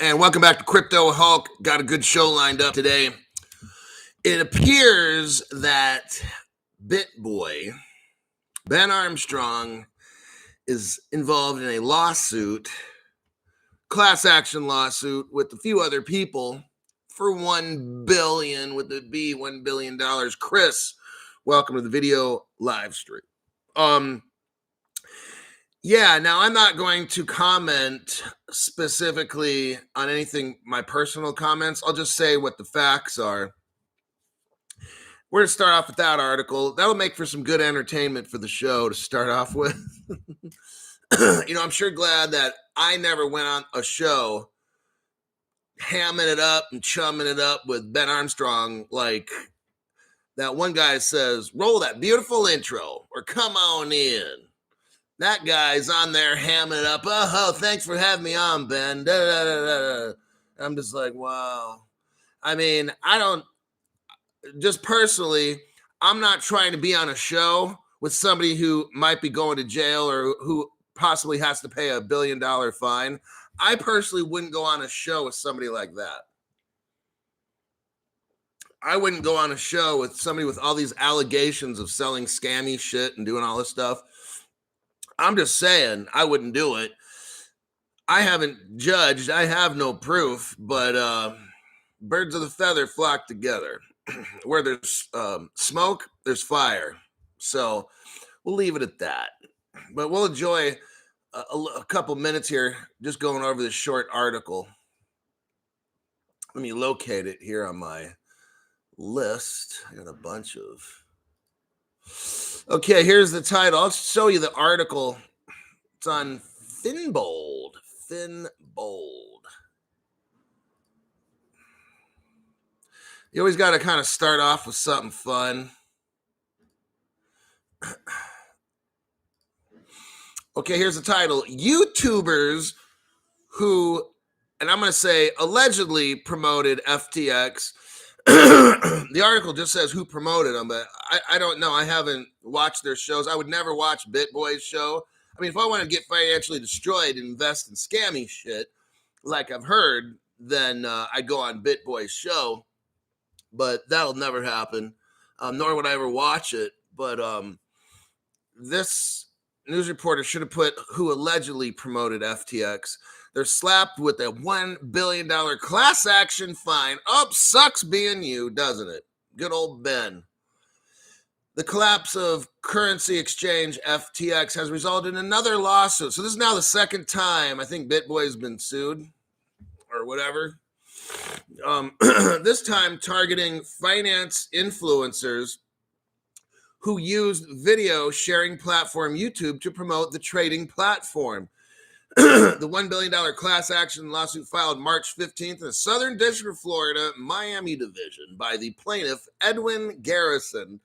And welcome back to Crypto Hulk. Got a good show lined up today. It appears that Bitboy, Ben Armstrong, is involved in a lawsuit, class action lawsuit with a few other people for $1 billion, with it be $1 billion. Chris, welcome to the video live stream. Yeah, now I'm not going to comment specifically on anything, my personal comments. I'll just say what the facts are. We're going to start off with that article. That'll make for some good entertainment for the show to start off with. I'm sure glad that I never went on a show hamming it up and chumming it up with Ben Armstrong like that one guy says, roll that beautiful intro or come on in. That guy's on there hamming it up. Oh, thanks for having me on, Ben. Da, da, da, da. I'm just like, wow. I mean, just personally, I'm not trying to be on a show with somebody who might be going to jail or who possibly has to pay $1 billion fine. I personally wouldn't go on a show with somebody like that. I wouldn't go on a show with somebody with all these allegations of selling scammy shit and doing all this stuff. I'm just saying I wouldn't do it. I haven't judged. I have no proof, but birds of the feather flock together. Where there's smoke, there's fire. So we'll leave it at that. But we'll enjoy a couple minutes here just going over this short article. Let me locate it here on my list. I got a bunch of... Okay, here's the title. I'll show you the article. It's on Finbold. You always got to kind of start off with something fun. Okay, here's the title. YouTubers who, and I'm going to say allegedly promoted FTX. The article just says who promoted them, but I don't know. I haven't watched their shows. I would never watch Bitboy's show. I mean, if I want to get financially destroyed and invest in scammy shit, like I've heard, then I'd go on Bitboy's show. But that'll never happen, nor would I ever watch it. But this news reporter should have put who allegedly promoted FTX. They're slapped with a $1 billion class action fine. Oh, sucks being you, doesn't it? Good old Ben. The collapse of currency exchange FTX has resulted in another lawsuit. So this is now the second time I think Bitboy has been sued or whatever. This time targeting finance influencers who used video sharing platform YouTube to promote the trading platform. The $1 billion class action lawsuit filed March 15th in the Southern District of Florida, Miami Division, by the plaintiff, Edwin Garrison,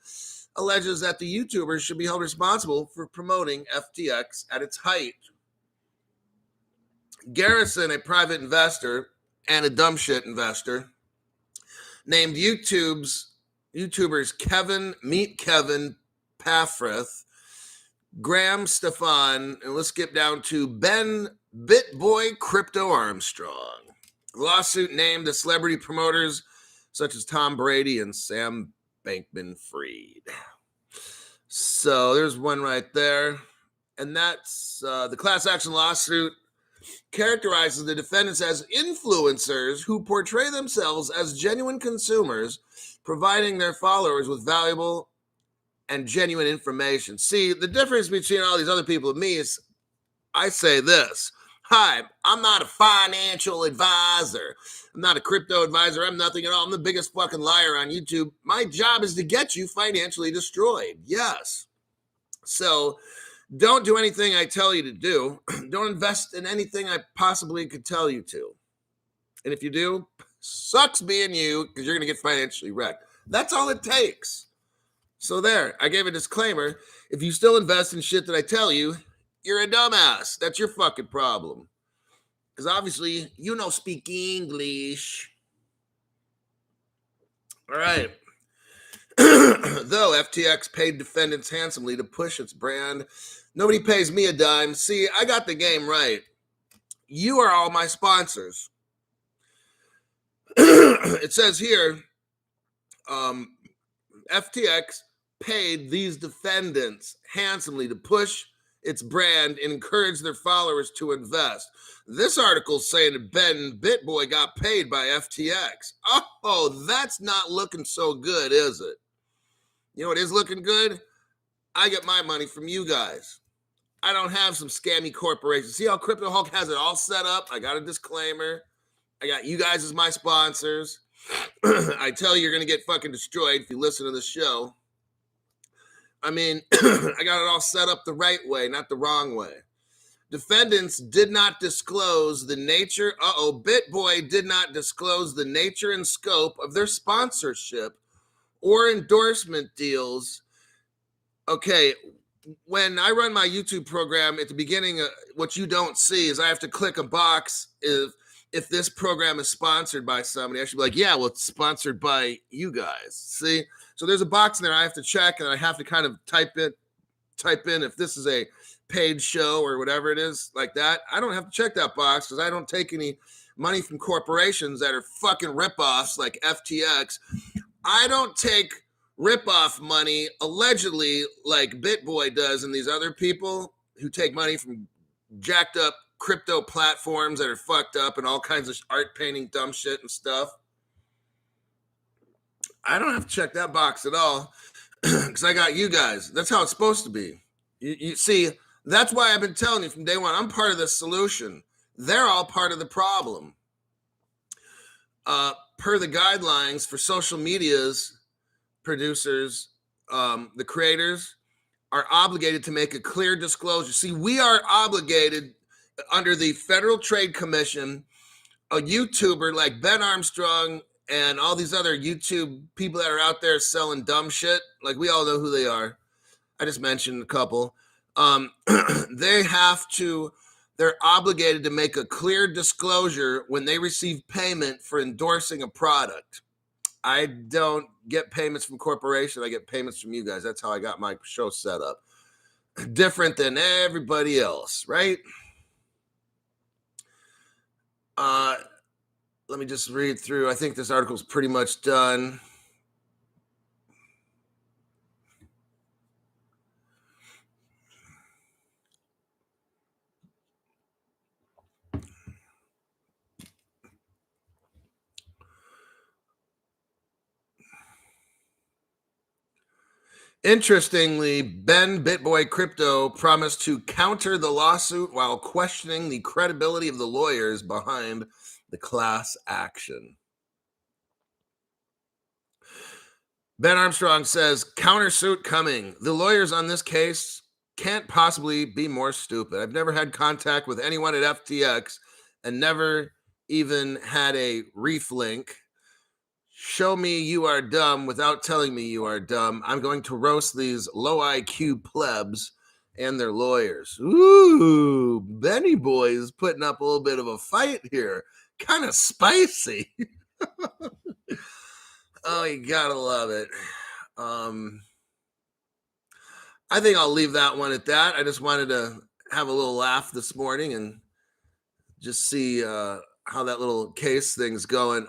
alleges that the YouTubers should be held responsible for promoting FTX at its height. Garrison, a private investor and a dumb shit investor, named YouTubers Kevin Paffreth, Graham Stefan, and let's skip down to Ben Bitboy Crypto Armstrong. The lawsuit named the celebrity promoters such as Tom Brady and Sam Bankman-Fried. So there's one right there. And that's the class action lawsuit characterizes the defendants as influencers who portray themselves as genuine consumers, providing their followers with valuable and genuine information. See, the difference between all these other people and me is I say this. Hi, I'm not a financial advisor. I'm not a crypto advisor. I'm nothing at all. I'm the biggest fucking liar on YouTube. My job is to get you financially destroyed. Yes. So don't do anything I tell you to do. Don't invest in anything I possibly could tell you to. And if you do, sucks being you because you're going to get financially wrecked. That's all it takes. So there, I gave a disclaimer. If you still invest in shit that I tell you, you're a dumbass. That's your fucking problem. Because obviously, you don't speak English. All right. Though FTX paid defendants handsomely to push its brand, nobody pays me a dime. See, I got the game right. You are all my sponsors. it says here, FTX paid these defendants handsomely to push its brand and encourage their followers to invest. This article's saying that Bitboy got paid by FTX. Oh, that's not looking so good, is it? You know what is looking good? I get my money from you guys. I don't have some scammy corporations. See how Crypto Hulk has it all set up? I got a disclaimer. I got you guys as my sponsors. I tell you, you're going to get fucking destroyed if you listen to the show. I mean, I got it all set up the right way, not the wrong way. Defendants did not disclose the nature. Bitboy did not disclose the nature and scope of their sponsorship or endorsement deals. Okay, when I run my YouTube program at the beginning, what you don't see is I have to click a box if this program is sponsored by somebody. I should be like, yeah, well, it's sponsored by you guys. See? So there's a box in there I have to check, and I have to kind of type in if this is a paid show or whatever it is like that. I don't have to check that box because I don't take any money from corporations that are fucking ripoffs like FTX. I don't take ripoff money allegedly like Bitboy does and these other people who take money from jacked up crypto platforms that are fucked up and all kinds of art painting dumb shit and stuff. I don't have to check that box at all because I got you guys. That's how it's supposed to be. You see, that's why I've been telling you from day one, I'm part of the solution. They're all part of the problem. Per the guidelines for social media's producers, the creators are obligated to make a clear disclosure. See, we are obligated under the Federal Trade Commission, a YouTuber like Ben Armstrong and all these other YouTube people that are out there selling dumb shit. Like, we all know who they are. I just mentioned a couple. They're obligated to make a clear disclosure when they receive payment for endorsing a product. I don't get payments from corporations. I get payments from you guys. That's how I got my show set up. Different than everybody else, right? Let me just read through. I think this article is pretty much done. Interestingly, Bitboy Crypto promised to counter the lawsuit while questioning the credibility of the lawyers behind the class action. Ben Armstrong says, countersuit coming. The lawyers on this case can't possibly be more stupid. I've never had contact with anyone at FTX and never even had a reef link. Show me you are dumb without telling me you are dumb. I'm going to roast these low IQ plebs and their lawyers. Ooh, Benny Boy is putting up a little bit of a fight here. Kind of spicy. Oh, you gotta love it. I think I'll leave that one at that. I just wanted to have a little laugh this morning and just see how that little case thing's going.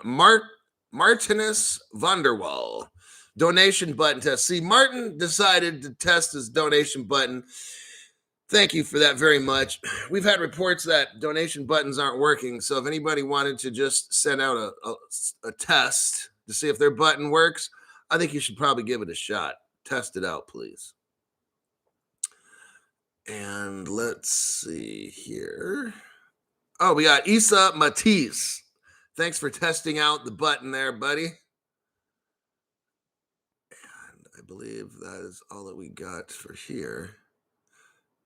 Martinus Vanderwall, donation button test. See, Martin decided to test his donation button. Thank you for that very much. We've had reports that donation buttons aren't working. So if anybody wanted to just send out a test to see if their button works, I think you should probably give it a shot. Test it out, please. And let's see here. Oh, we got Isa Matisse. Thanks for testing out the button there, buddy. And I believe that is all that we got for here.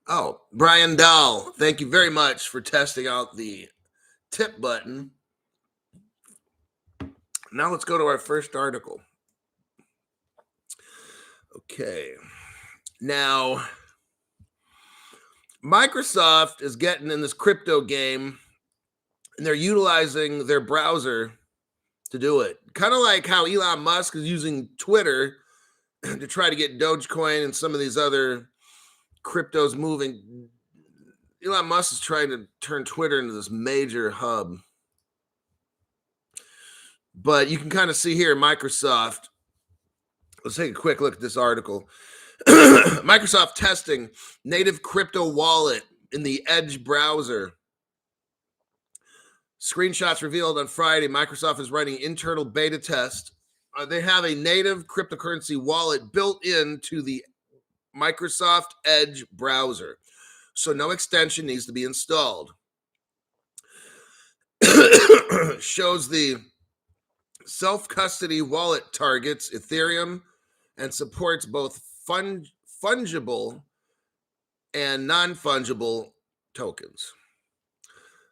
Oh, Brian Dahl, thank you very much for testing out the tip button. Now let's go to our first article. Okay. Now, Microsoft is getting in this crypto game, and they're utilizing their browser to do it. Kind of like how Elon Musk is using Twitter to try to get Dogecoin and some of these other cryptos moving. Elon Musk is trying to turn Twitter into this major hub. But you can kind of see here, Microsoft. Let's take a quick look at this article. Microsoft testing native crypto wallet in the Edge browser. Screenshots revealed on Friday, Microsoft is running internal beta test. They have a native cryptocurrency wallet built into the Microsoft Edge browser, so no extension needs to be installed. Shows the self-custody wallet targets Ethereum and supports both fungible and non-fungible tokens.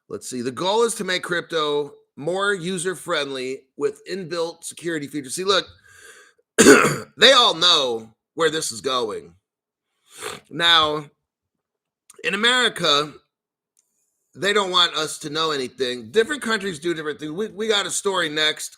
Let's see. The goal is to make crypto more user-friendly with inbuilt security features. See, look, they all know where this is going. Now, in America, they don't want us to know anything. Different countries do different things. We got a story next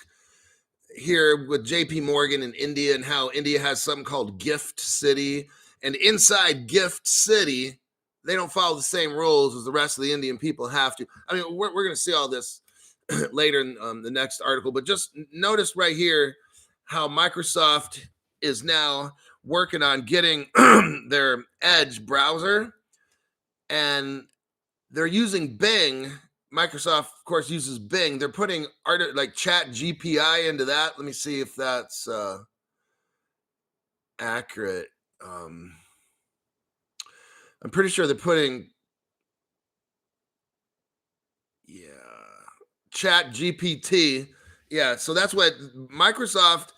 here with JP Morgan in India and how India has something called Gift City. And inside Gift City, they don't follow the same rules as the rest of the Indian people have to. I mean, we're going to see all this later in the next article, but just notice right here how Microsoft is now working on getting their Edge browser, and they're using Bing. Microsoft, of course, uses Bing. They're putting like Chat GPI into that. Let me see if that's accurate. I'm pretty sure they're putting, Chat GPT. Yeah, so that's what Microsoft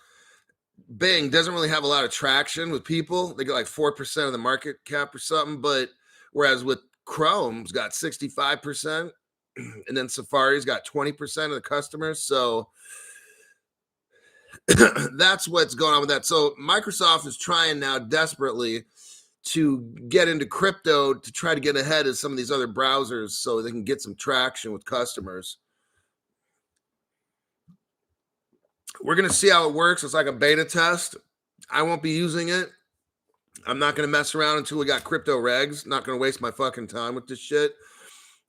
Bing doesn't really have a lot of traction with people. They got like 4% of the market cap or something. But whereas with Chrome's got 65%, and then Safari's got 20% of the customers. So that's what's going on with that. So Microsoft is trying now desperately to get into crypto to try to get ahead of some of these other browsers so they can get some traction with customers. We're going to see how it works. It's like a beta test. I won't be using it. I'm not going to mess around until we got crypto regs. Not going to waste my fucking time with this shit.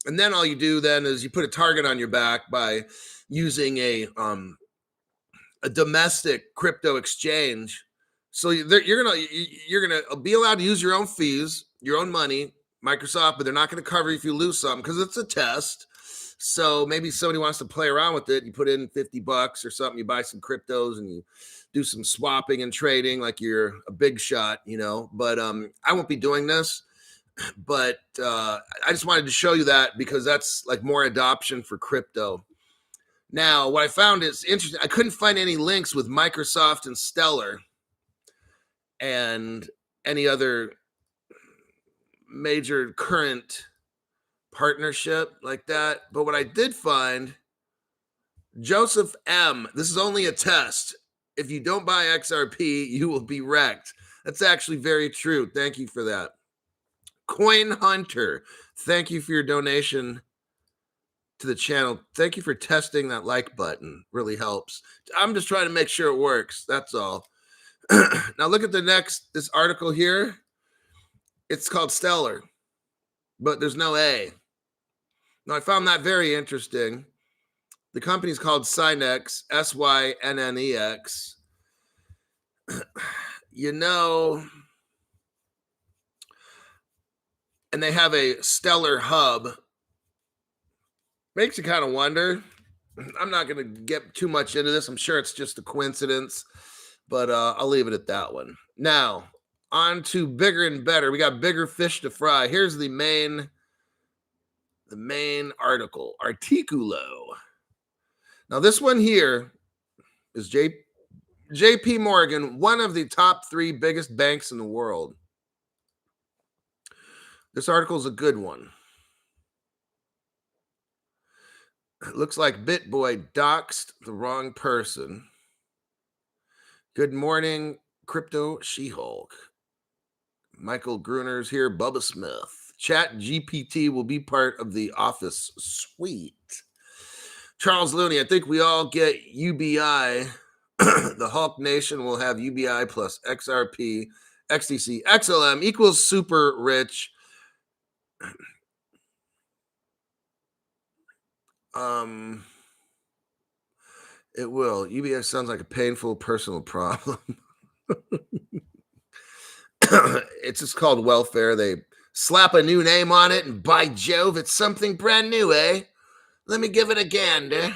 And then all you do then is you put a target on your back by using a domestic crypto exchange. So you're gonna be allowed to use your own fees, your own money, Microsoft, but they're not going to cover you if you lose something because it's a test. So maybe somebody wants to play around with it. You put in $50 or something. You buy some cryptos and you do some swapping and trading like you're a big shot, But I won't be doing this. But I just wanted to show you that because that's like more adoption for crypto. Now, what I found is interesting. I couldn't find any links with Microsoft and Stellar and any other major current partnership like that. But what I did find, Joseph M., this is only a test. If you don't buy XRP, you will be wrecked. That's actually very true. Thank you for that. Coin Hunter, thank you for your donation to the channel. Thank you for testing that like button. Really helps. I'm just trying to make sure it works. That's all. Now look at this article here. It's called Stellar, but there's no A. Now I found that very interesting. The company's called Synex, Synnex. And they have a Stellar hub. Makes you kind of wonder. I'm not going to get too much into this. I'm sure it's just a coincidence, but I'll leave it at that one. Now, on to bigger and better. We got bigger fish to fry. Here's the main article, Articulo. Now, this one here is JP Morgan, one of the top 3 biggest banks in the world. This article is a good one. It looks like Bitboy doxed the wrong person. Good morning, Crypto She-Hulk. Michael Gruner's here, Bubba Smith. Chat GPT will be part of the Office suite. Charles Looney, I think we all get UBI. The Hulk Nation will have UBI plus XRP, XTC, XLM equals super rich. It will. UBS sounds like a painful personal problem. It's just called welfare. They slap a new name on it, and by Jove, it's something brand new, eh? Let me give it a gander.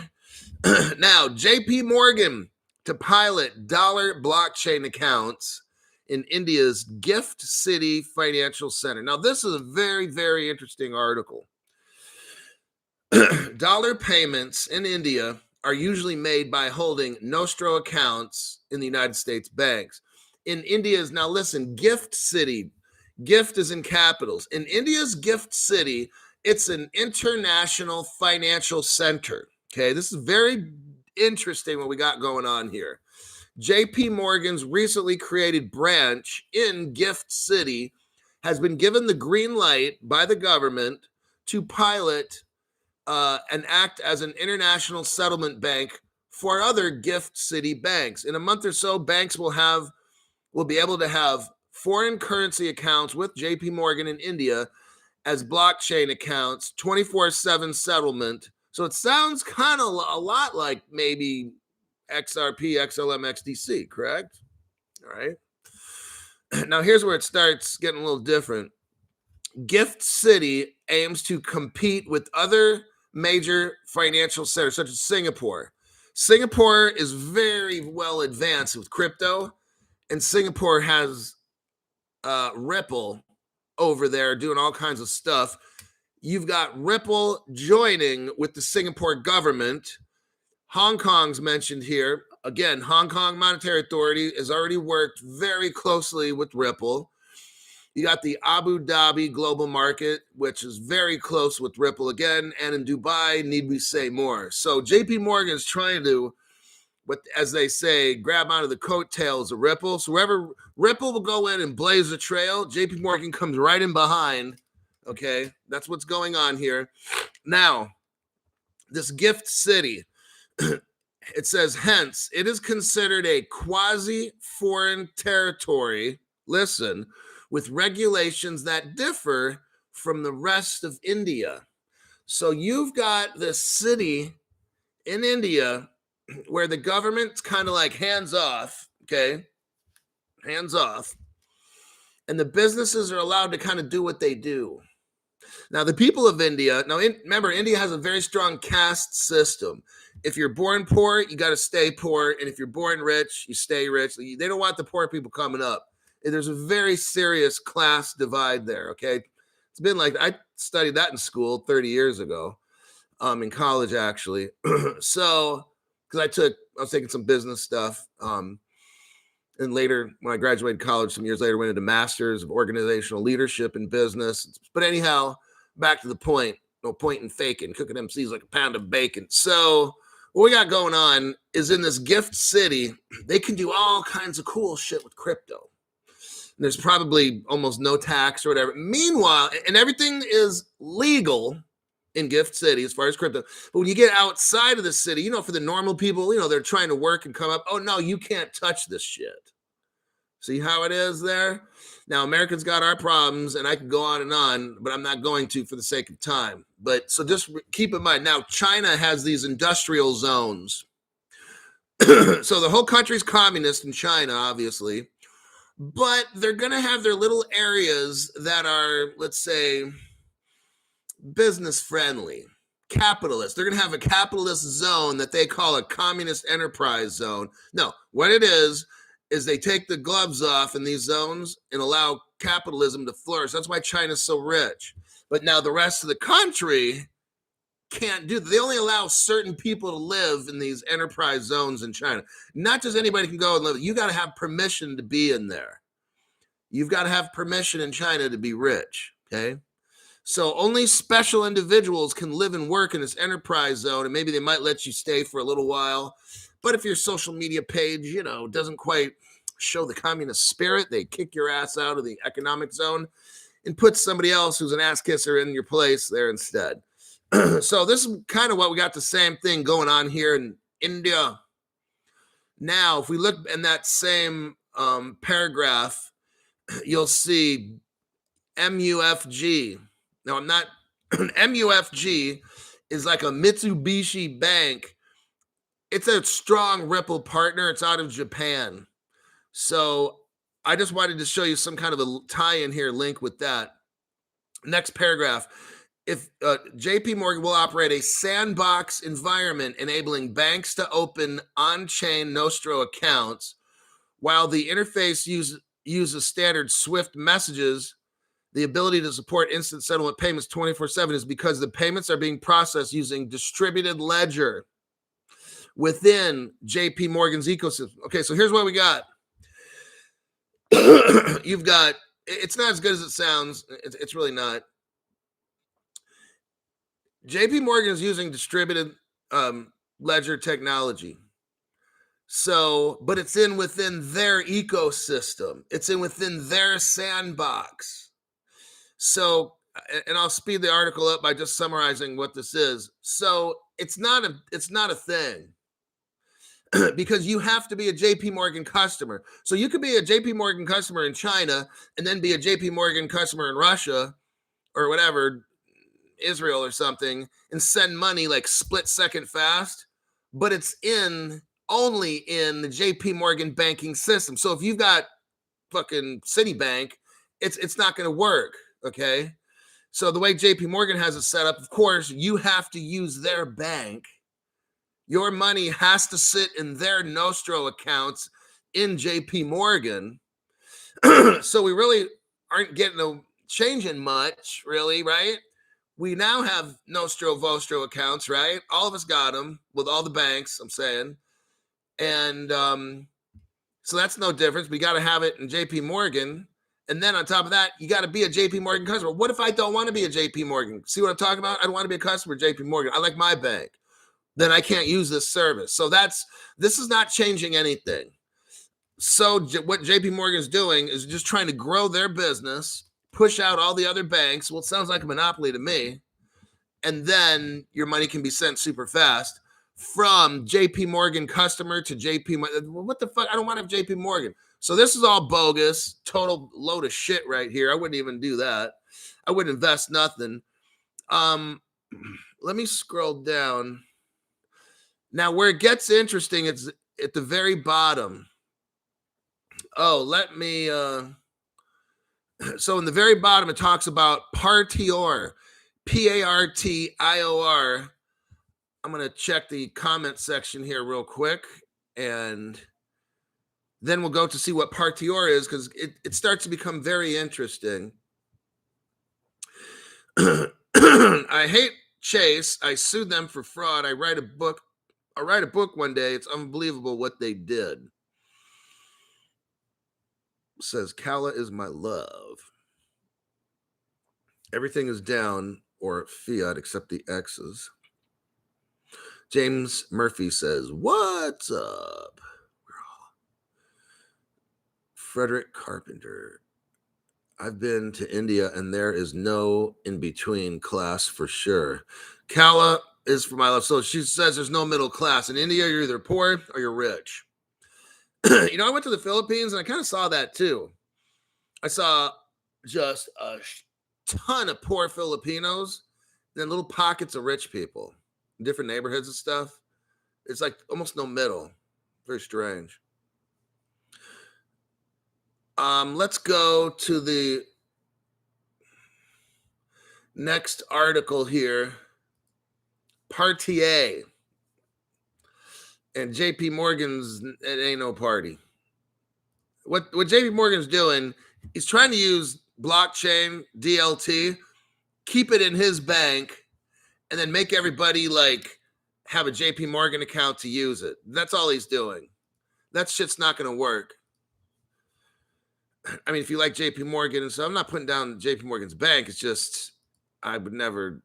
Now, JP Morgan to pilot dollar blockchain accounts in India's Gift City Financial Center. Now, this is a very, very interesting article. Dollar payments in India are usually made by holding Nostro accounts in the United States banks. In India's, now listen, Gift City, gift is in capitals. In India's Gift City, it's an international financial center. Okay, this is very interesting what we got going on here. JP Morgan's recently created branch in Gift City has been given the green light by the government to pilot and act as an international settlement bank for other Gift City banks. In a month or so, banks will be able to have foreign currency accounts with JP Morgan in India as blockchain accounts, 24/7 settlement. So it sounds kind of a lot like maybe XRP, XLM, XDC, correct? All right. Now here's where it starts getting a little different. Gift City aims to compete with other major financial centers such as Singapore. Singapore is very well advanced with crypto, and Singapore has Ripple over there doing all kinds of stuff. You've got Ripple joining with the Singapore government. Hong Kong's mentioned here. Again, Hong Kong Monetary Authority has already worked very closely with Ripple. You got the Abu Dhabi global market, which is very close with Ripple again. And in Dubai, need we say more? So JP Morgan is trying to, as they say, grab onto the coattails of Ripple. So wherever Ripple will go in and blaze a trail, JP Morgan comes right in behind. Okay, that's what's going on here. Now, this Gift City, it says, hence, it is considered a quasi-foreign territory. Listen, with regulations that differ from the rest of India. So you've got this city in India where the government's kind of like hands off, okay? Hands off. And the businesses are allowed to kind of do what they do. Now, the people of India, remember, India has a very strong caste system. If you're born poor, you got to stay poor. And if you're born rich, you stay rich. They don't want the poor people coming up. There's a very serious class divide there, okay? It's been like, I studied that in school 30 years ago, in college, actually. So, because I was taking some business stuff. And later, when I graduated college, some years later, went into Masters of Organizational Leadership in Business. But anyhow, back to the point. No point in faking. Cooking MCs like a pound of bacon. So what we got going on is in this Gift City, they can do all kinds of cool shit with crypto. There's probably almost no tax or whatever. Meanwhile, and everything is legal in Gift City as far as crypto. But when you get outside of the city, for the normal people, they're trying to work and come up. Oh, no, you can't touch this shit. See how it is there? Now, Americans got our problems, and I could go on, but I'm not going to for the sake of time. But so just keep in mind, now China has these industrial zones. So the whole country's communist in China, obviously. But they're going to have their little areas that are, let's say, business friendly, capitalist. They're going to have a capitalist zone that they call a communist enterprise zone. No, what it is they take the gloves off in these zones and allow capitalism to flourish. That's why China's so rich. But now the rest of the country can't do that. They only allow certain people to live in these enterprise zones in China. Not just anybody can go and live. You got to have permission to be in there. You've got to have permission in China to be rich, okay? So only special individuals can live and work in this enterprise zone, and maybe they might let you stay for a little while. But if your social media page, doesn't quite show the communist spirit, they kick your ass out of the economic zone and put somebody else who's an ass kisser in your place there instead. So this is kind of what we got the same thing going on here in India. Now, if we look in that same paragraph, you'll see MUFG. Now, MUFG is like a Mitsubishi bank it's a strong Ripple partner. It's out of Japan. So I just wanted to show you some kind of a tie-in here, link with that. Next paragraph. If JP Morgan will operate a sandbox environment enabling banks to open on-chain Nostro accounts, while the interface uses standard Swift messages, the ability to support instant settlement payments 24/7 is because the payments are being processed using distributed ledger within JP Morgan's ecosystem. Okay, so here's what we got. You've got, it's not as good as it sounds. It's really not. JP Morgan is using distributed ledger technology. So, but it's within their ecosystem. It's within their sandbox. So, and I'll speed the article up by just summarizing what this is. So, it's not a thing. Because you have to be a JP Morgan customer. So you could be a JP Morgan customer in China and then be a JP Morgan customer in Russia or whatever, Israel or something, and send money like split second fast, but it's only in the JP Morgan banking system. So if you've got fucking Citibank, it's not going to work, okay? So the way JP Morgan has it set up, of course, you have to use their bank. Your money has to sit in their Nostro accounts in JP Morgan. So we really aren't changing much, really, right? We now have Nostro Vostro accounts, right? All of us got them with all the banks, I'm saying. And so that's no difference. We got to have it in JP Morgan. And then on top of that, you got to be a JP Morgan customer. What if I don't want to be a JP Morgan? See what I'm talking about? I don't want to be a customer of JP Morgan. I like my bank. Then I can't use this service. So this is not changing anything. So what JP Morgan is doing is just trying to grow their business, push out all the other banks. Well, it sounds like a monopoly to me. And then your money can be sent super fast from JP Morgan customer to JP Morgan. What the fuck? I don't want to have JP Morgan. So this is all bogus, total load of shit right here. I wouldn't even do that. I wouldn't invest nothing. Let me scroll down. Now, where it gets interesting, it's at the very bottom. Oh, let me... so in the very bottom, it talks about Partior, P-A-R-T-I-O-R. I'm going to check the comment section here real quick, and then we'll go to see what Partior is, because it starts to become very interesting. I hate Chase. I sued them for fraud. I'll write a book one day. It's unbelievable what they did. Says Kala is my love. Everything is down or fiat except the X's. James Murphy says, what's up? Frederick Carpenter. I've been to India and there is no in-between class for sure. Kala is for my love. So she says there's no middle class. In India, you're either poor or you're rich. You know, I went to the Philippines and I kind of saw that too. I saw just a ton of poor Filipinos, then little pockets of rich people in different neighborhoods and stuff. It's like almost no middle. Very strange. Let's go to the next article here. Party A. And JP Morgan's, it ain't no party. What JP Morgan's doing, he's trying to use blockchain, DLT, keep it in his bank, and then make everybody like have a JP Morgan account to use it. That's all he's doing. That shit's not going to work. I mean, if you like JP Morgan, and so I'm not putting down JP Morgan's bank. It's just, I would never,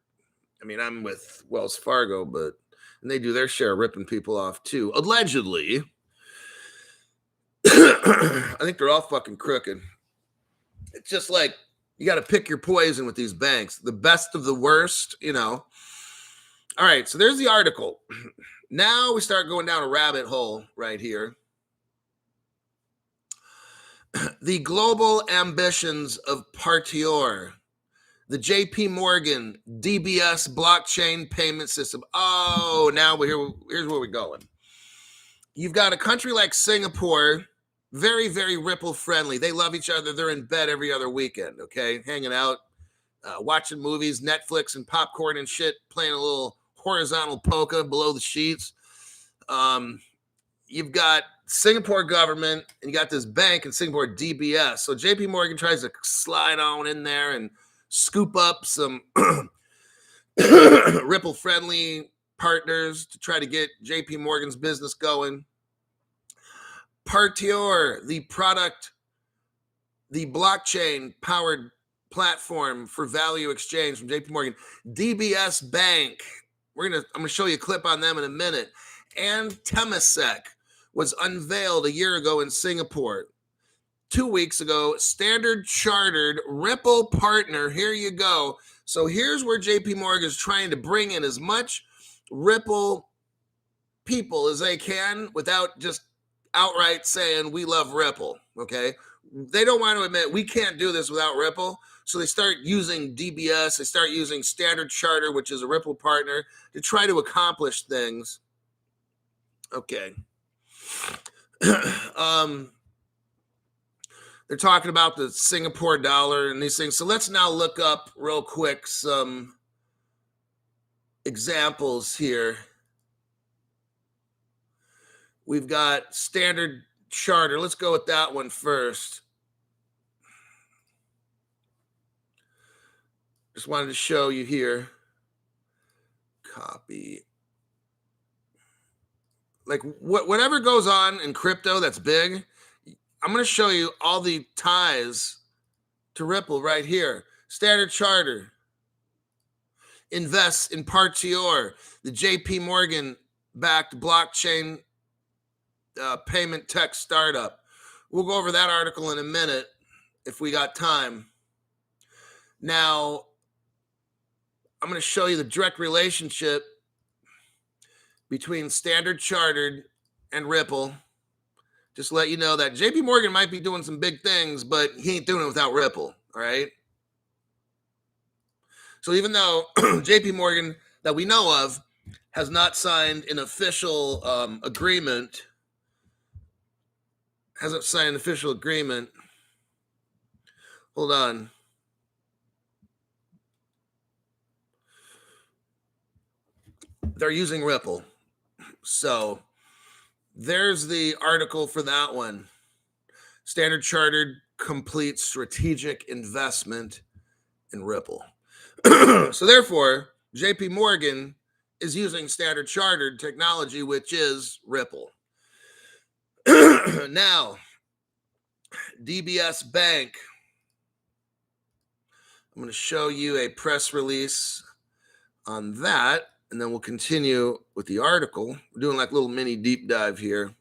I mean, I'm with Wells Fargo, but, and they do their share of ripping people off too, allegedly. I think they're all fucking crooked. It's just like, you got to pick your poison with these banks. The best of the worst, you know. All right, so there's the article. Now we start going down a rabbit hole right here. The global ambitions of Partior, the JP Morgan DBS blockchain payment system. Oh, now here's where we're going. you've got a country like Singapore, very, very Ripple friendly. They love each other. They're in bed every other weekend, okay, hanging out, watching movies, Netflix and popcorn and shit, playing a little horizontal polka below the sheets. You've got Singapore government, and you got this bank in Singapore, DBS. So JP Morgan tries to slide on in there and scoop up some Ripple friendly partners to try to get JP Morgan's business going. Partior, the blockchain powered platform for value exchange from JP Morgan. DBS Bank, I'm gonna show you a clip on them in a minute. And Temasek was unveiled a year ago in Singapore. 2 weeks ago, Standard Chartered Ripple partner. Here you go. So here's where JP Morgan is trying to bring in as much Ripple people as they can without just outright saying we love Ripple, okay? They don't want to admit we can't do this without Ripple. So they start using DBS, they start using Standard Charter, which is a Ripple partner, to try to accomplish things. Okay. They're talking about the Singapore dollar and these things. So let's now look up real quick some examples here. We've got Standard Charter. Let's go with that one first. Just wanted to show you here. Copy. Like whatever goes on in crypto that's big, I'm going to show you all the ties to Ripple right here. Standard Charter invests in Partior, the JP Morgan backed blockchain payment tech startup. We'll go over that article in a minute if we got time. Now, I'm going to show you the direct relationship between Standard Chartered and Ripple. Just let you know that JP Morgan might be doing some big things, but he ain't doing it without Ripple, all right? So even though JP Morgan, that we know of, has not signed an official agreement, hold on. They're using Ripple. So there's the article for that one. Standard Chartered completes strategic investment in Ripple. So therefore, JP Morgan is using Standard Chartered technology, which is Ripple. Now, DBS Bank. I'm going to show you a press release on that, and then we'll continue with the article. We're doing like a little mini deep dive here.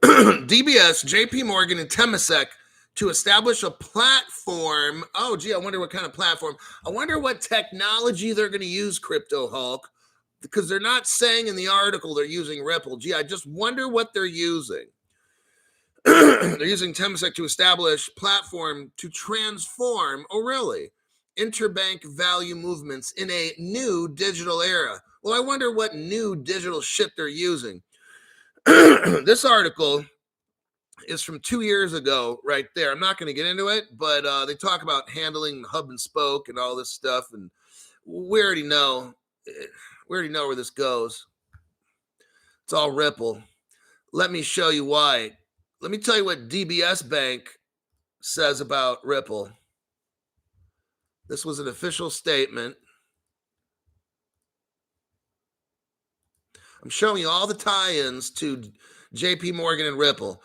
DBS, JP Morgan, and Temasek to establish a platform. Oh, gee, I wonder what kind of platform. I wonder what technology they're going to use, Crypto Hulk, because they're not saying in the article they're using Ripple. Gee, I just wonder what they're using. They're using Temasek to establish platform to transform, oh really, interbank value movements in a new digital era. Well, I wonder what new digital shit they're using. This article is from 2 years ago right there. I'm not going to get into it, but they talk about handling hub and spoke and all this stuff, and we already know where this goes. It's all Ripple. Let me show you why. Let me tell you what DBS Bank says about Ripple. This was an official statement. I'm showing you all the tie-ins to JP Morgan and Ripple.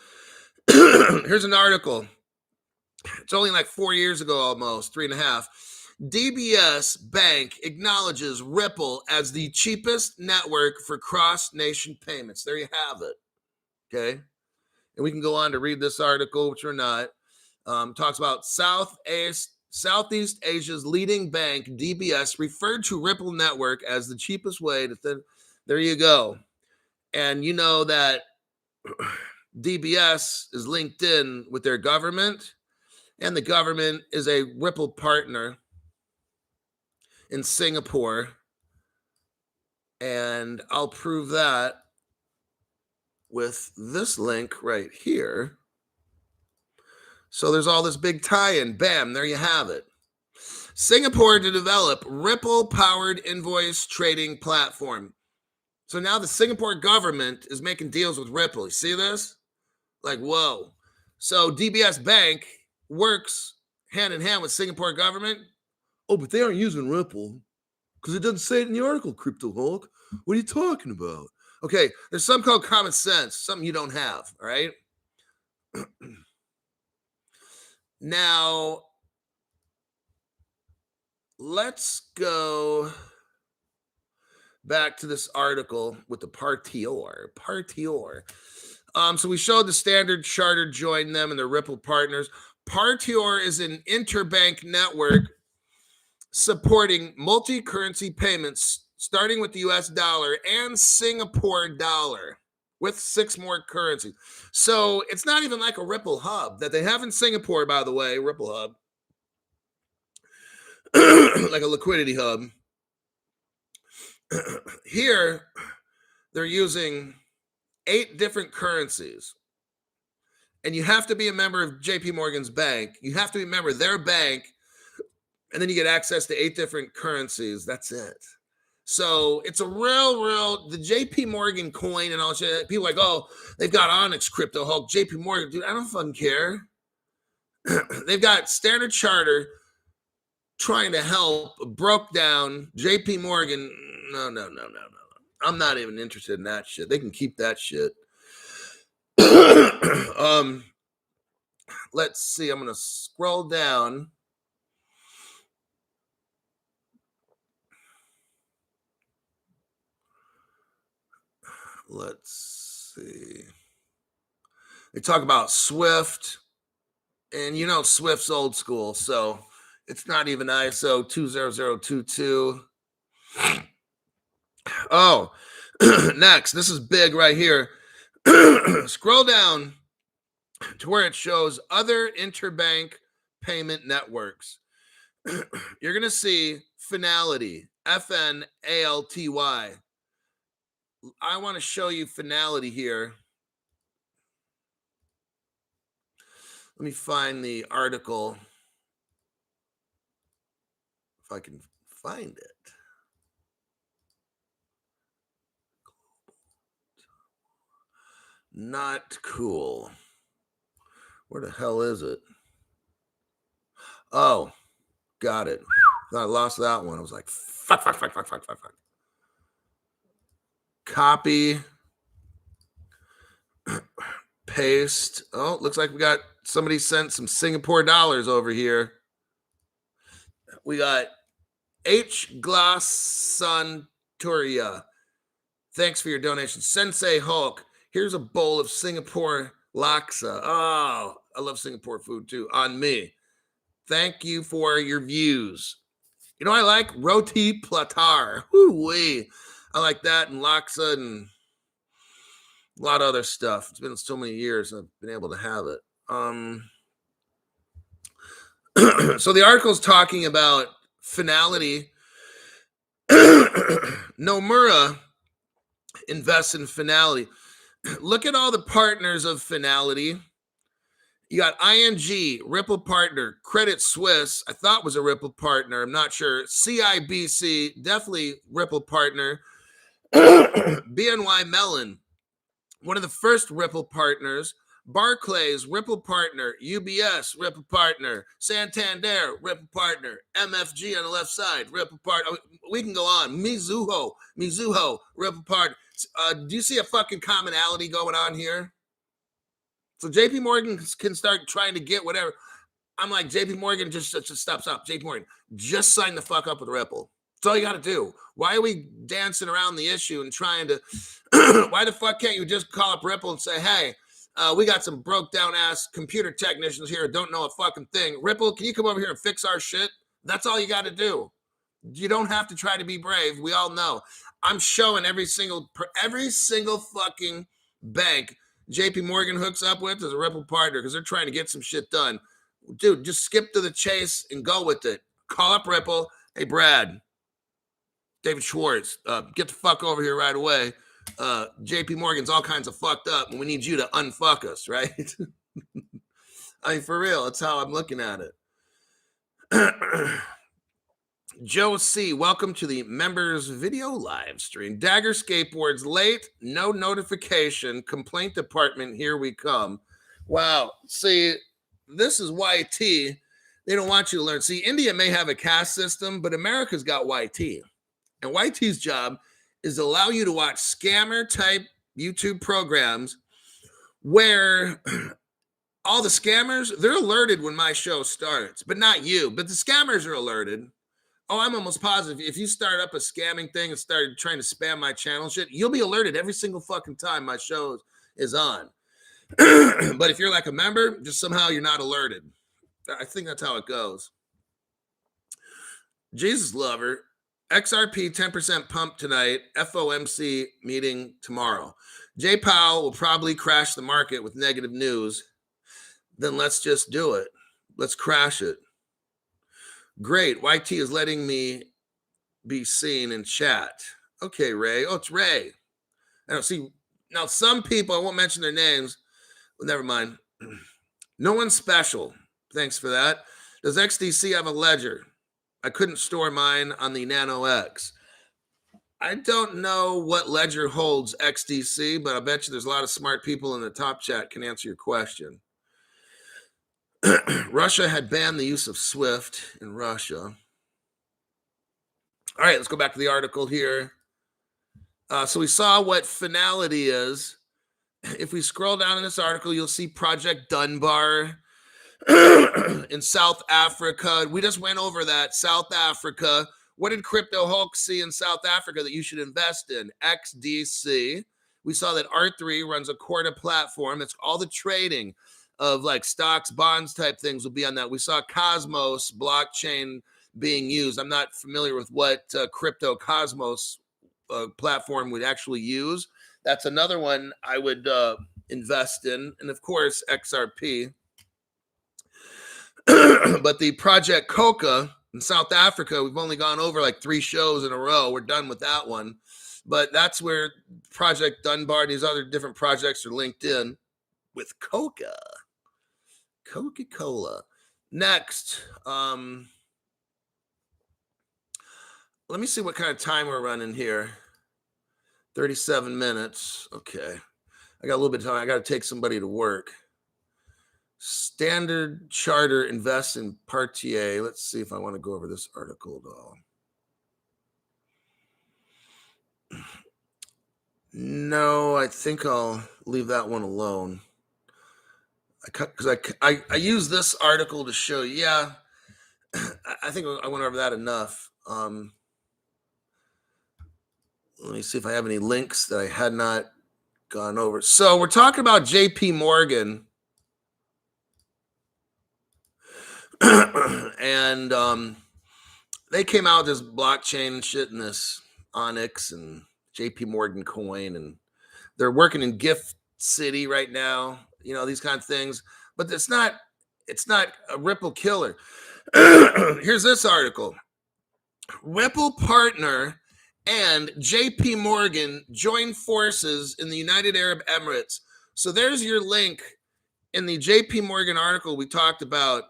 Here's an article. It's only like 4 years ago, almost 3.5. DBS Bank acknowledges Ripple as the cheapest network for cross-nation payments. There you have it. Okay. And we can go on to read this article, which we're not. Talks about Southeast Asia's leading bank, DBS, referred to Ripple Network as the cheapest way to... There you go. And you know that DBS is linked in with their government, and the government is a Ripple partner in Singapore. And I'll prove that with this link right here. So there's all this big tie-in. Bam, there you have it. Singapore to develop Ripple-powered invoice trading platform. So now the Singapore government is making deals with Ripple. You see this? Like, whoa. So DBS Bank works hand in hand with Singapore government. Oh, but they aren't using Ripple because it doesn't say it in the article, Crypto Hulk. What are you talking about? Okay, there's something called common sense, something you don't have, all right? Now, let's go back to this article with the Partior. So we showed the Standard Chartered joined them and their Ripple partners. Partior is an interbank network supporting multi-currency payments starting with the US dollar and Singapore dollar with 6 more currencies. So it's not even like a Ripple hub that they have in Singapore, by the way, Ripple hub, like a liquidity hub. Here, they're using 8 different currencies. And you have to be a member of JP Morgan's bank. You have to be a member of their bank. And then you get access to 8 different currencies. That's it. So it's a real, the JP Morgan coin and all shit. People are like, oh, they've got Onyx Crypto Hulk, JP Morgan. Dude, I don't fucking care. They've got Standard Charter trying to help broke down JP Morgan. No. I'm not even interested in that shit. They can keep that shit. Let's see. I'm going to scroll down. Let's see. They talk about Swift, and you know Swift's old school, so it's not even ISO 20022. Oh, next, this is big right here. Scroll down to where it shows other interbank payment networks. You're going to see Finality, FNALTY. I want to show you Finality here. Let me find the article, if I can find it. Not cool. Where the hell is it? Oh, got it. I lost that one. I was like, fuck. Copy. Paste. Oh, looks like we got somebody sent some Singapore dollars over here. We got H. Glass Santuria. Thanks for your donation. Sensei Hulk. Here's a bowl of Singapore laksa. Oh, I love Singapore food too. On me. Thank you for your views. You know, I like roti platar. Woo-wee. I like that and laksa and a lot of other stuff. It's been so many years I've been able to have it. So the article's talking about Finality. Nomura invests in Finality. Look at all the partners of Finality. You got ING, Ripple partner, Credit Suisse, I thought was a Ripple partner. I'm not sure. CIBC, definitely Ripple partner. BNY Mellon, one of the first Ripple partners. Barclays, Ripple partner. UBS, Ripple partner. Santander, Ripple partner. MFG on the left side, Ripple partner. We can go on. Mizuho, Ripple partner. Do you see a fucking commonality going on here? So JP Morgan can start trying to get whatever. I'm like, JP Morgan, just stop. JP Morgan, just sign the fuck up with Ripple. That's all you got to do. Why are we dancing around the issue and trying to, why the fuck can't you just call up Ripple and say, hey, we got some broke down ass computer technicians here who don't know a fucking thing. Ripple, can you come over here and fix our shit? That's all you got to do. You don't have to try to be brave. We all know. I'm showing every single fucking bank JP Morgan hooks up with as a Ripple partner because they're trying to get some shit done. Dude, just skip to the chase and go with it. Call up Ripple. Hey, Brad, David Schwartz, get the fuck over here right away. JP Morgan's all kinds of fucked up, and we need you to unfuck us, right? I mean, for real, that's how I'm looking at it. Joe C., welcome to the members video live stream. Dagger Skateboards late, no notification, complaint department, here we come. Wow. See, this is YT. They don't want you to learn. See, India may have a caste system, but America's got YT. And YT's job is to allow you to watch scammer type YouTube programs where all the scammers, they're alerted when my show starts, but not you. But the scammers are alerted. Oh, I'm almost positive if you start up a scamming thing and start trying to spam my channel shit, you'll be alerted every single fucking time my show is on. But if you're like a member, just somehow you're not alerted. I think that's how it goes. Jesus Lover, XRP 10% pump tonight, FOMC meeting tomorrow. Jay Powell will probably crash the market with negative news. Then let's just do it. Let's crash it. Great. YT is letting me be seen in chat. Okay, Ray. Oh, it's Ray. I don't see. Now, some people, I won't mention their names. Well, never mind. No one's special. Thanks for that. Does XDC have a ledger? I couldn't store mine on the Nano X. I don't know what ledger holds XDC, but I bet you there's a lot of smart people in the top chat can answer your question. Russia had banned the use of SWIFT in Russia. All right, let's go back to the article here. So we saw what finality is. If we scroll down in this article, you'll see Project Dunbar in South Africa. We just went over that. South Africa. What did Crypto Hulk see in South Africa that you should invest in? XDC. We saw that R3 runs a Corda platform. That's all the trading of like stocks, bonds type things will be on that. We saw Cosmos blockchain being used. I'm not familiar with what Crypto Cosmos platform would actually use. That's another one I would invest in. And of course, XRP. But the Project Coca in South Africa, we've only gone over like 3 shows in a row. We're done with that one. But that's where Project Dunbar, these other different projects are linked in with Coca-Cola. Next, let me see what kind of time we're running here. 37 minutes. Okay. I got a little bit of time. I got to take somebody to work. Standard Charter invests in Partier. Let's see if I want to go over this article at all. No, I think I'll leave that one alone. Because I use this article to show you. Yeah, I think I went over that enough. Let me see if I have any links that I had not gone over. So we're talking about JP Morgan. And they came out with this blockchain shit and this Onyx and JP Morgan coin. And they're working in Gift City right now. You know, these kind of things. But it's not a Ripple killer. Here's this article. Ripple partner and JP Morgan join forces in the United Arab Emirates. So there's your link in the JP Morgan article. We talked about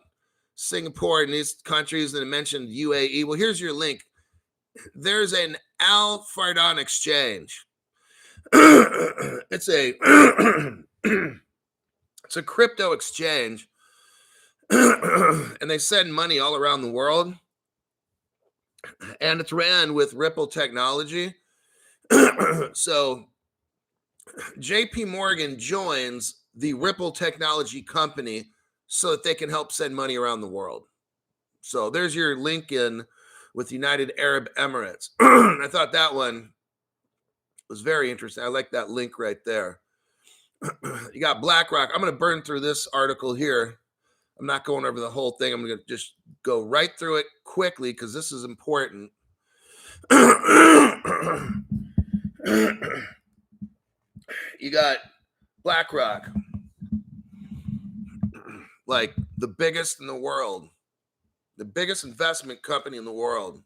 Singapore and these countries, and it mentioned UAE. Well, here's your link. There's an Al Fardon exchange. It's a it's a crypto exchange, and they send money all around the world. And it's ran with Ripple technology. So JP Morgan joins the Ripple technology company so that they can help send money around the world. So there's your link in with United Arab Emirates. I thought that one was very interesting. I like that link right there. You got BlackRock. I'm going to burn through this article here. I'm not going over the whole thing. I'm going to just go right through it quickly because this is important. You got BlackRock, like the biggest in the world, the biggest investment company in the world.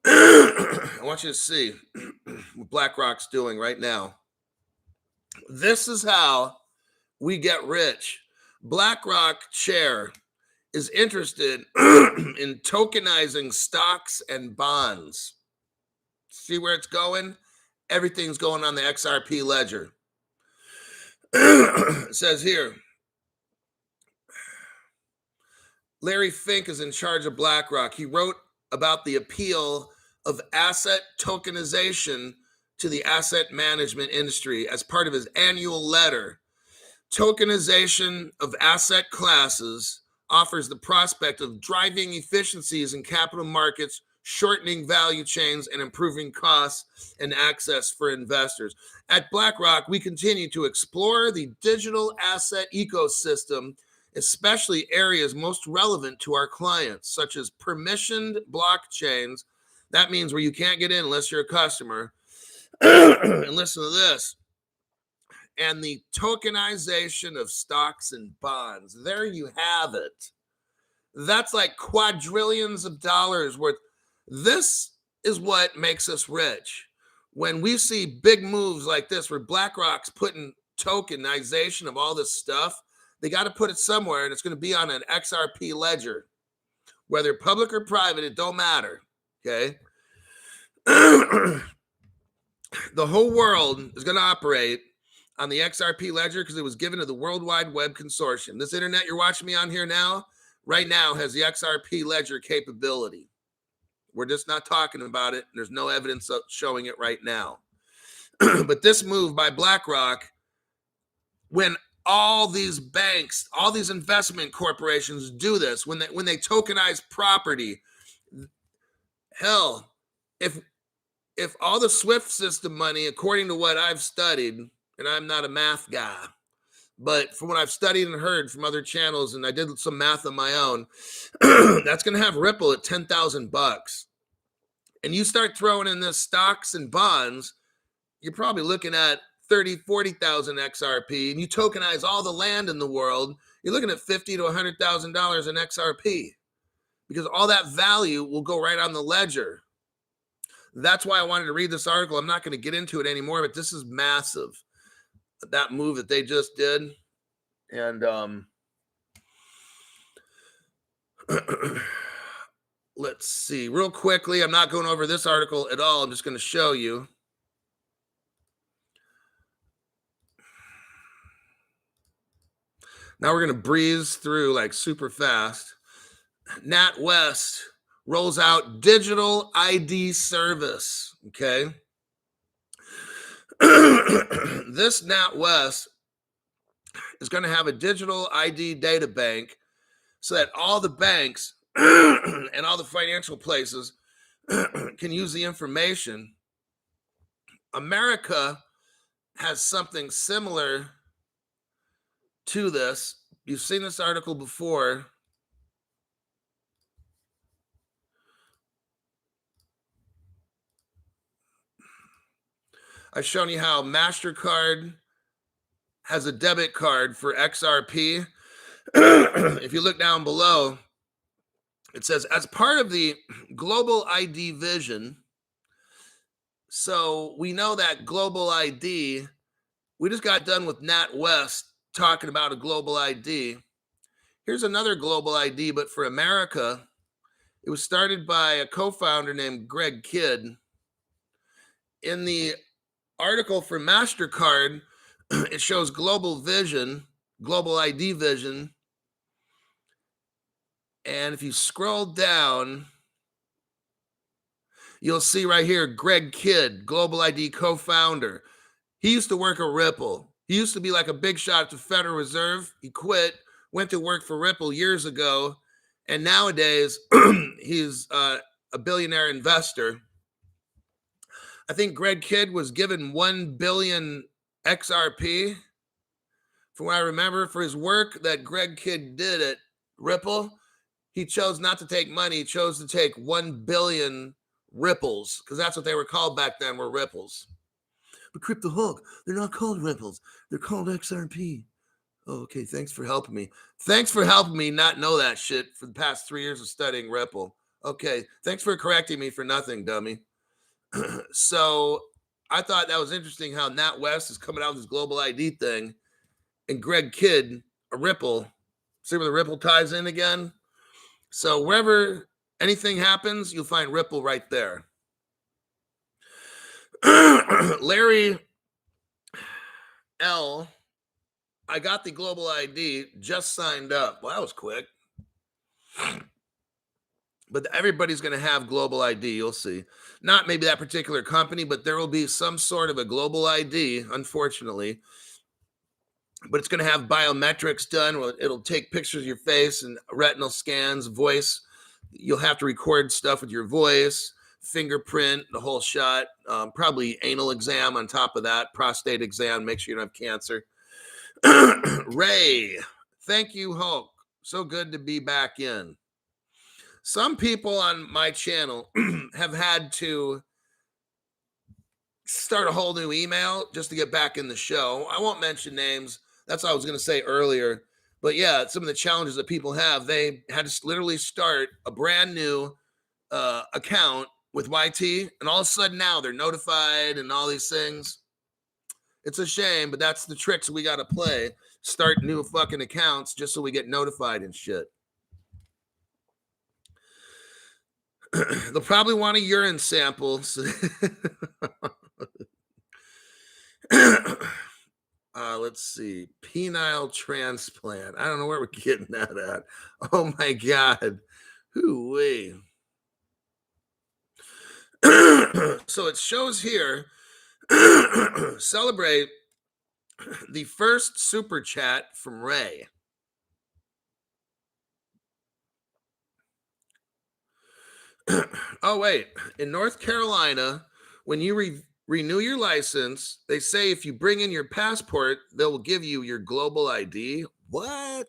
I want you to see what BlackRock's doing right now. This is how we get rich. BlackRock chair is interested in tokenizing stocks and bonds. See where it's going? Everything's going on the XRP ledger. It says here, Larry Fink is in charge of BlackRock. He wrote about the appeal of asset tokenization to the asset management industry as part of his annual letter. Tokenization of asset classes offers the prospect of driving efficiencies in capital markets, shortening value chains, and improving costs and access for investors. At BlackRock, we continue to explore the digital asset ecosystem, especially areas most relevant to our clients, such as permissioned blockchains. That means where you can't get in unless you're a customer. And listen to this. And the tokenization of stocks and bonds. There you have it. That's like quadrillions of dollars worth. This is what makes us rich. When we see big moves like this, where BlackRock's putting tokenization of all this stuff, they got to put it somewhere, and it's going to be on an XRP ledger. Whether public or private, it don't matter, okay? The whole world is going to operate on the XRP ledger because it was given to the World Wide Web Consortium. This internet you're watching me on here now, right now, has the XRP ledger capability. We're just not talking about it. There's no evidence of showing it right now. But this move by BlackRock, when all these banks, all these investment corporations do this, when they tokenize property, hell, if all the SWIFT system money, according to what I've studied, and I'm not a math guy, but from what I've studied and heard from other channels, and I did some math on my own, that's going to have Ripple at $10,000. And you start throwing in this stocks and bonds, you're probably looking at 30, 40,000 XRP, and you tokenize all the land in the world, you're looking at $50,000 to $100,000 in XRP, because all that value will go right on the ledger. That's why I wanted to read this article. I'm not going to get into it anymore, but this is massive, that move that they just did. And let's see real quickly. I'm not going over this article at all. I'm just going to show you. Now we're going to breeze through like super fast. NatWest rolls out digital ID service. Okay. This NatWest is going to have a digital ID data bank so that all the banks and all the financial places can use the information. America has something similar to this. You've seen this article before. I've shown you how MasterCard has a debit card for XRP. If you look down below, it says, as part of the global ID vision. So we know that global ID, we just got done with NatWest talking about a global ID. Here's another global ID, but for America. It was started by a co-founder named Greg Kidd. In the article for MasterCard, it shows global vision, global ID vision. And if you scroll down, you'll see right here, Greg Kidd, global ID co-founder. He used to work at Ripple. He used to be like a big shot at the Federal Reserve. He quit, went to work for Ripple years ago. And nowadays, he's a billionaire investor. I think Greg Kidd was given 1 billion XRP, from what I remember, for his work that Greg Kidd did at Ripple. He chose not to take money. He chose to take 1 billion ripples, because that's what they were called back then, were ripples. But Crypto Hulk, they're not called ripples. They're called XRP. Oh, okay, thanks for helping me. Thanks for helping me not know that shit for the past 3 years of studying Ripple. Okay, thanks for correcting me for nothing, dummy. So I thought that was interesting how Nat West is coming out with this global ID thing, and Greg Kidd, a Ripple. See where the Ripple ties in again? So wherever anything happens, you'll find Ripple right there. Larry L. I got the global ID, just signed up. Well, that was quick. But everybody's going to have global ID. You'll see. Not maybe that particular company, but there will be some sort of a global ID, unfortunately. But it's going to have biometrics done. It'll take pictures of your face and retinal scans, voice. You'll have to record stuff with your voice, fingerprint, the whole shot. Probably anal exam on top of that, prostate exam, make sure you don't have cancer. Ray, thank you, Hulk. So good to be back in. Some people on my channel have had to start a whole new email just to get back in the show. I won't mention names. That's what I was going to say earlier. But yeah, some of the challenges that people have, they had to literally start a brand new account with YT. And all of a sudden now they're notified and all these things. It's a shame, but that's the tricks we got to play. Start new fucking accounts just so we get notified and shit. They'll probably want a urine sample. Let's see. Penile transplant. I don't know where we're getting that at. Oh my God. Hoo-wee. So it shows here, celebrate the first super chat from Ray. Oh, wait. In North Carolina, when you renew your license, they say if you bring in your passport, they'll give you your global ID. What?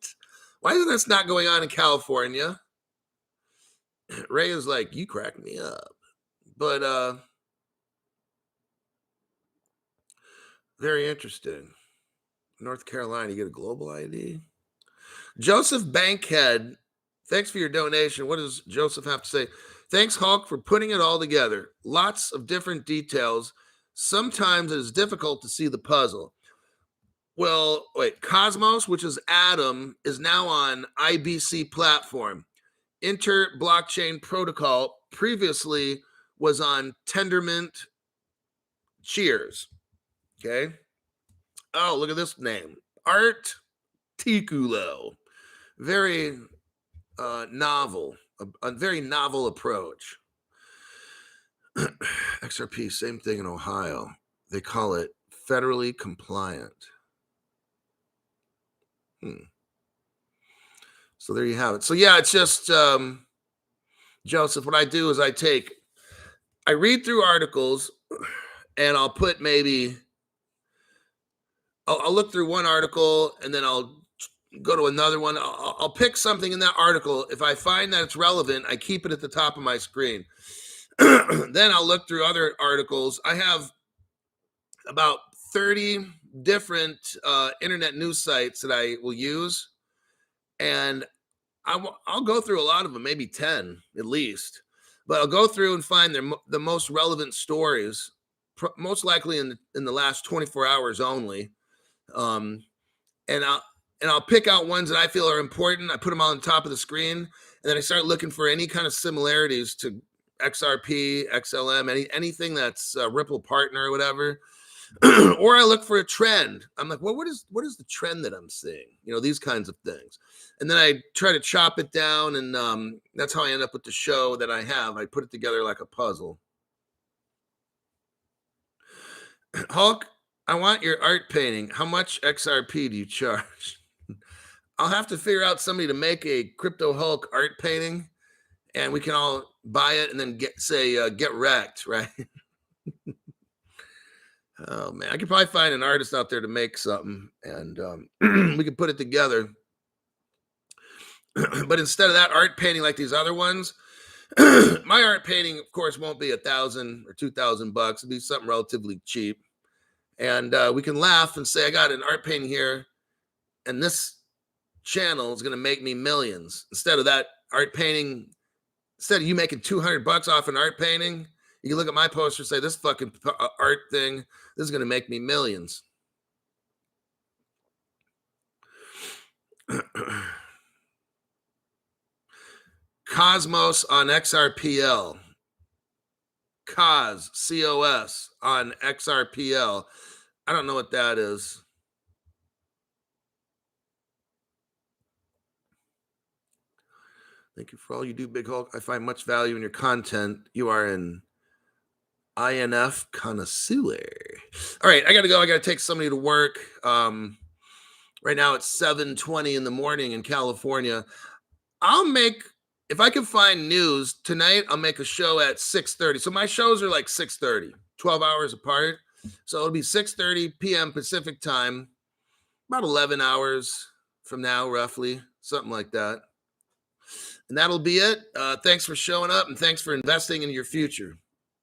Why is this not going on in California? Ray is like, you crack me up. But very interesting. North Carolina, you get a global ID. Joseph Bankhead, thanks for your donation. What does Joseph have to say? Thanks, Hulk, for putting it all together. Lots of different details. Sometimes it is difficult to see the puzzle. Well, wait, Cosmos, which is Atom, is now on IBC platform. Inter Blockchain Protocol previously was on Tendermint. Cheers. Okay. Oh, look at this name. Art Ticulo. Very novel, a very novel approach. XRP, same thing in Ohio. They call it federally compliant. So there you have it. So yeah, it's just, Joseph, what I do is I read through articles and I'll put I'll look through one article and then I'll go to another one. I'll pick something in that article. If I find that it's relevant, I keep it at the top of my screen. Then I'll look through other articles. I have about 30 different internet news sites that I will use. And I'll go through a lot of them, maybe 10 at least. But I'll go through and find the most relevant stories, most likely in the last 24 hours only. And I'll pick out ones that I feel are important. I put them on the top of the screen, and then I start looking for any kind of similarities to XRP, XLM, anything that's Ripple partner or whatever. Or I look for a trend. I'm like, well, what is the trend that I'm seeing? You know, these kinds of things. And then I try to chop it down, and that's how I end up with the show that I have. I put it together like a puzzle. Hulk, I want your art painting. How much XRP do you charge? I'll have to figure out somebody to make a Crypto Hulk art painting, and we can all buy it and then get wrecked, right? Oh man, I could probably find an artist out there to make something, and we could put it together. But instead of that art painting like these other ones, my art painting, of course, won't be $1,000 or $2,000. It'll be something relatively cheap, and we can laugh and say, "I got an art painting here, and this channel is going to make me millions." Instead of that art painting, instead of you making $200 off an art painting, You can look at my poster, say this fucking art thing, this is going to make me millions. Cosmos on XRPL. COS on XRPL. I don't know what that is. Thank you for all you do, Big Hulk. I find much value in your content. You are an INF connoisseur. All right, I got to go. I got to take somebody to work. Right now it's 7:20 in the morning in California. If I can find news tonight, I'll make a show at 6:30. So my shows are like 6:30, 12 hours apart. So it'll be 6:30 p.m. Pacific time, about 11 hours from now, roughly, something like that. And that'll be it. Thanks for showing up and thanks for investing in your future.